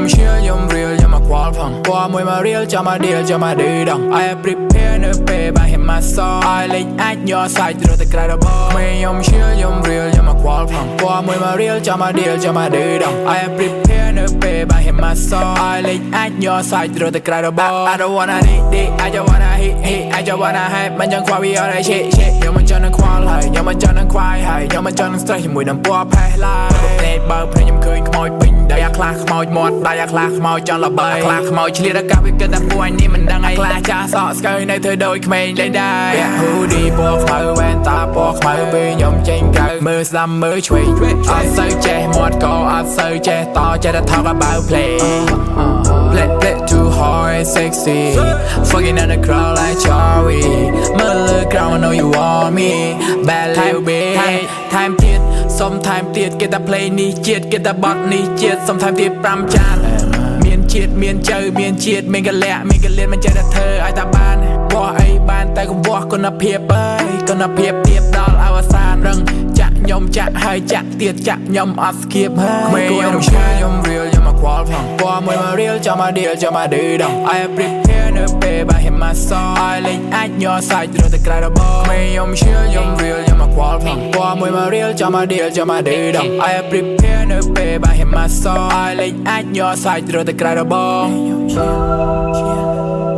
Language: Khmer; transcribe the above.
ខ្ញុំឈៀលខ្ញុំរៀលខ្ញុំមកខ្វល់ផងពណ៌មួយមករៀលចាំមកដៀលចាំមកឌឺដង I prepare នៅពេលបានហេម៉ាស I លេងអាចញ័រសាច់រត់ទៅក្រៅរបបខ្ញុំឈៀលខ្ញុំរៀលខ្ញុំមកខ្វល់ផងពណ៌មួយមករៀលចាំមកដៀលចាំមកឌឺដង I prepare នៅពេលបានហេម៉ាស I លេងអាចញ័រសាច់រត់ទៅក្រៅរបប I don't wanna hit I just wanna hit I just wanna have មិនចង់ខ្វល់វាអត់ឲ្យ shit ខ្ញុំមិនចង់នឹងខ្វល់ហើយខ្ញុំមិនចង់នឹងខ្វាយហើយខ្ញុំមិនចង់នឹង stress ជាមួយនឹងពណ៌ផេះឡើយតែបើភ្នែកខ្ញុំឃើញខ្មោចពេញដៃអាខ្លះខ្មោចមាត់ដៃអាខ្លះខ្មោចចង់ល្បីអាខ្លះខ្មោចឆ្លៀតអាកាវាគិតថាពួកអញនេះមិនដឹងឯងខ្លះចាស់សក់ស្កើនៅធ្វើដូចក្មេងលេងដែរ Hoodie ពណ៌ខ្មៅវ៉ែនតាពណ៌ខ្មៅពេលខ្ញុំចេញក្រៅមើលស្ដាំមើលឆ្វេងអត់សូវចេះមាត់ក៏អត់សូវចេះតចេះតែថោក about play play too hard and sexy fucking in the crowd like Charlie មើលលើ ground I know you want me bad little bit time ទៀតសុំ time ទៀតគេតែ play នេះជាតិគេតែបត់នេះជាតិសុំ time ទៀត5ចានមានជាតិមានចៅមានជាតិមានកលៈមានកលៀនមិនចេះតែធ្វើឲ្យតែបានបោះអីបានតែកង្វះគុណភាពអើយគុណភាពទៀតដល់អវសានរឹងចាក់ខ្ញុំចាក់ហើយចាក់ទៀតចាក់ខ្ញុំអត់ស្គៀបហើយខ្ញុំឈឺខ្ញុំរៀលខ្ញុំមកខ្វល់ផងពណ៌មួយមករៀលចាំមកឌីលចាំមកឌឺដង I prepare នៅពេលបានហេម៉ាស I លេងអាចញ័រសាច់រត់ទៅក្រៅរបបខ្ញុំឈឺខ្ញុំរៀលខ្ញុំមកខ្វល់ផងពណ៌មួយមករៀលចាំមកឌីលចាំមកឌឺដង I prepare នៅពេលបានហេម៉ាស I លេងអាចញ័រសាច់រត់ទៅក្រៅរបប